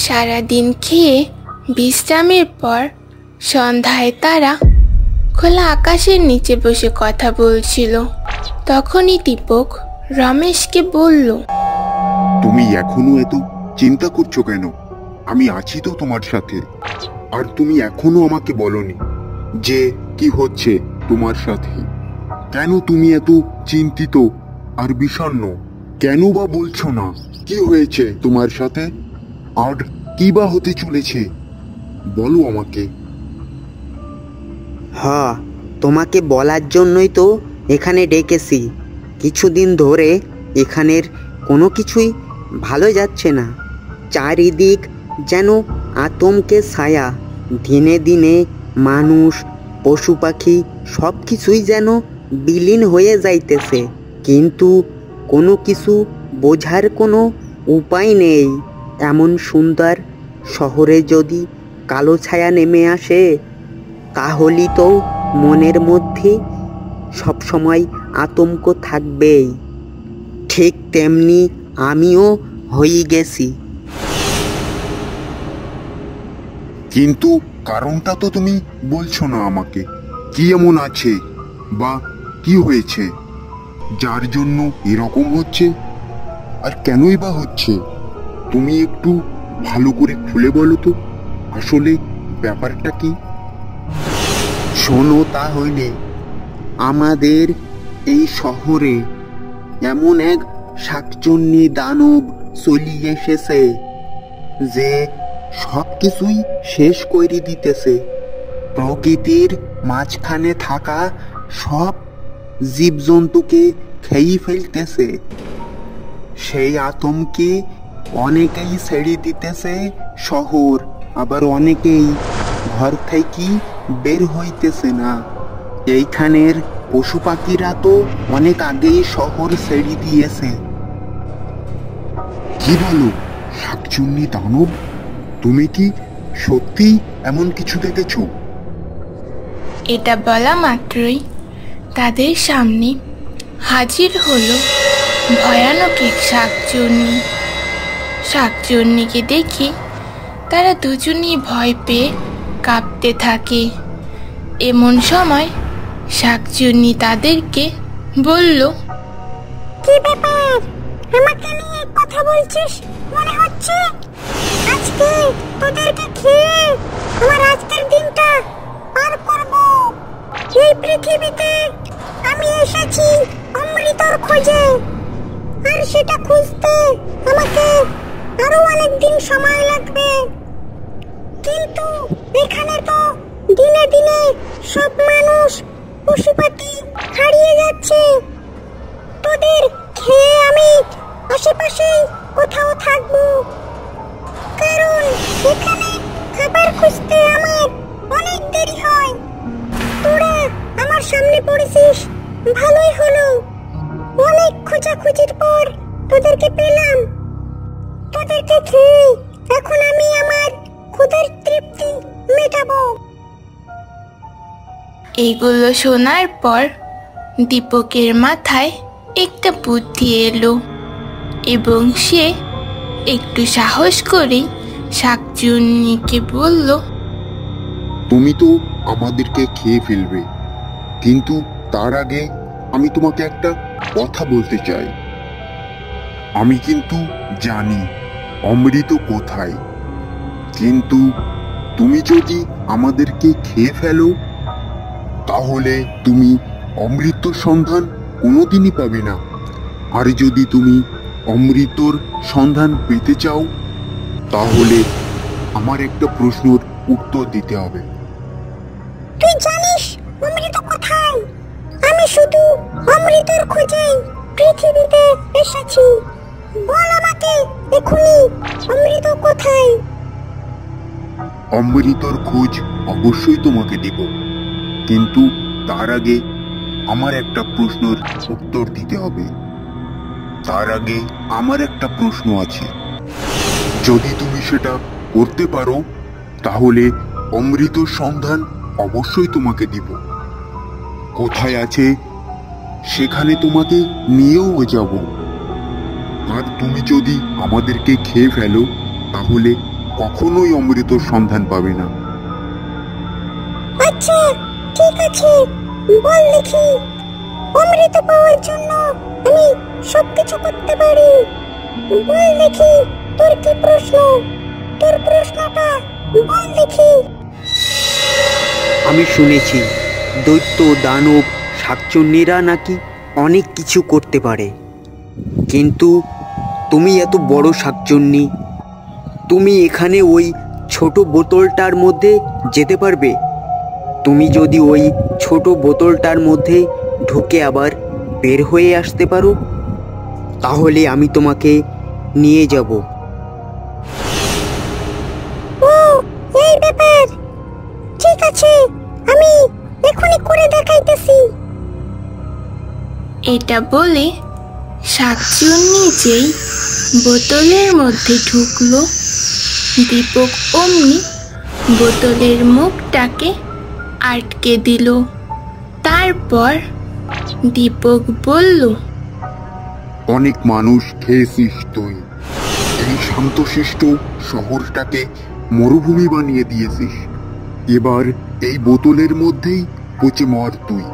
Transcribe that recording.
সারাদিন খেয়ে বিশ্রামের পর সন্ধ্যায় তারা খোলা আকাশের নিচে বসে কথা বলছিল। তখনই দীপক রমেশকে বলল, তুমি এখনো এত চিন্তা করছো কেন? আমি আছি তো তোমার সাথে। আর তুমি এখনো আমাকে বলনি যে কি হচ্ছে তোমার সাথে। কেন তুমি এত চিন্তিত আর বিষণ্ণ? কেন বা বলছো না কি হয়েছে তোমার সাথে আর কি বা হতে চলেছে? বলো আমাকে। হ্যাঁ, তোমাকে বলার জন্যই তো এখানে ডেকেছি। কিছুদিন ধরে এখানের কোনো কিছুই ভালো যাচ্ছে না। চারিদিক যেন আতঙ্কের ছায়া। দিনে দিনে মানুষ, পশু পাখি সব কিছুই যেন বিলীন হয়ে যাইতেছে, কিন্তু কোনো কিছু বোঝার কোনো উপায় নেই। এমন সুন্দর শহরে যদি কালো ছায়া নেমে আসে তাহলেই তো মনের মধ্যে সবসময় আতঙ্ক থাকবেই। ঠিক তেমনি আমিও হয়ে গেছি। কিন্তু কারণটা তো তুমি বলছো না আমাকে। কি এমন আছে বা কি হয়েছে যার জন্য এরকম হচ্ছে? আর কেনই বা হচ্ছে? তুমি একটু ভালো করে খুলে বলো তো আসলে ব্যাপারটা কি। শোনো তাহলে, আমাদের এই শহরে এমন এক শাকচুন্নি দানব চলিয়ে এসেছে যে সব কিছুই শেষ করে দিতেছে। প্রকৃতির মাঝখানে থাকা সব জীবজন্তুকে খেয়ে ফেলতেছে। সেই আতঙ্কে অনেকেই ছেড়ে দিতেছে শহর, আবার অনেকেই ঘর থেকে বের হইতেছে না। এইখানের পশু পাখিরা তো অনেক আগেই শহর ছেড়ে দিয়েছে। কি বলো? শাকচুন্নি দানব? তুমি কি সত্যি এমন কিছু দেখেছো? এটা বলা মাত্রই তাদের সামনে হাজির হলো ভয়ানক এক শাকচুন্নি। শাকচুন্নিকে দেখে তারা দুজনেই ভয় পেয়ে কাঁপতে থাকে। এমন সময় শাকচুন্নি তাদেরকে বলল, কি ব্যাপার? আমাকে নিয়ে কথা বলছিস মনে হচ্ছে? আজকে তোদেরকে খেয়ে আমার আজকের দিনটা পার করব। এই পৃথিবীতে আমি এসেছি অমৃতর খোঁজে, আর সেটা খুঁজতে আমাকে আরো অনেক দিন সময় লাগবে। কিন্তু এখানে তো দিনে দিনে সব মানুষ, পশু পাখি হারিয়ে যাচ্ছে। তোদের খেয়ে আমি আশেপাশে কোথাও থাকবো, কারণ এখানে খাবার খুঁজতে আমার অনেক দেরি হয়। তোরা আমার সামনে পড়েছিস, ভালোই হলো। অনেক খোঁজাখুঁজির পর তোদেরকে পেলাম। তোদেরকে খেয়ে এখন আমি আমার ক্ষুধার তৃপ্তি মেটাবো। এইগুলো শোনার পর দীপকের মাথায় একটা বুদ্ধি এলো এবং সে একটু সাহস করে শাকচুন্নিকে বলল, তুমি তো আমাদেরকে খেয়ে ফেলবে, কিন্তু তার আগে আমি তোমাকে একটা কথা বলতে চাই। আমি কিন্তু জানি অমৃত কোথায়, কিন্তু তুমি যদি আমাদেরকে খেয়ে ফেলো তাহলে তুমি অমৃতর সন্ধান কোনোদিনই পাবে না। আর যদি তুমি অমৃতর সন্ধান পেতে চাও তাহলে আমার একটা প্রশ্নের উত্তর দিতে হবে। তুই জানিস অমৃত কোথায়? আমি শুধু অমৃতের খোঁজে পৃথিবীতে এসেছি। বল আমাকে এখনই অমৃত কোথায়? অমৃতর খোঁজ অবশ্যই তোমাকে দিব, কিন্তু তার আগে আমার একটা প্রশ্নের উত্তর দিতে হবে। তার আগে আমার একটা প্রশ্ন আছে, যদি তুমি সেটা করতে পারো তাহলে অমৃতর সন্ধান অবশ্যই তোমাকে দিব। কোথায় আছে সেখানে তোমাকে নিয়েও যাব। আর তুমি যদি আমাদেরকে খেয়ে ফেলো তাহলে কখনোই অমৃতর সন্ধান পাবে না। আচ্ছা ঠিক আছে, বল দেখি, অমৃত পাওয়ার জন্য আমি সবকিছু করতে পারি। বল দেখি তোর কি প্রশ্ন, তোর প্রশ্নটা বল দেখি। আমি শুনেছি দৈত্য, দানব, শাকচুন্নিরা নাকি অনেক কিছু করতে পারে, কিন্তু তুমি এত বড় শাকচুন্নি, তুমি এখানে ওই ছোট বোতলটার মধ্যে যেতে পারবে? তুমি যদি ওই ছোট বোতলটার মধ্যে ঢুকে আবার বের হয়ে আসতে পারো, তাহলে আমি তোমাকে নিয়ে যাব। ও এই ব্যাপার, ঠিক আছে, আমি এখনই করে দেখাইতেছি। এটা বলে শাকচুন্নি যেই বোতলের মধ্যে ঢুকলো, দীপক অমনি বোতলের মুখটাকে আটকে দিল। তারপর দীপক বলল, অনেক মানুষ খেয়েছিস তুই, এই শান্তশিষ্ট শহরটাকে মরুভূমি বানিয়ে দিয়েছিস। এবার এই বোতলের মধ্যেই পচে মর তুই।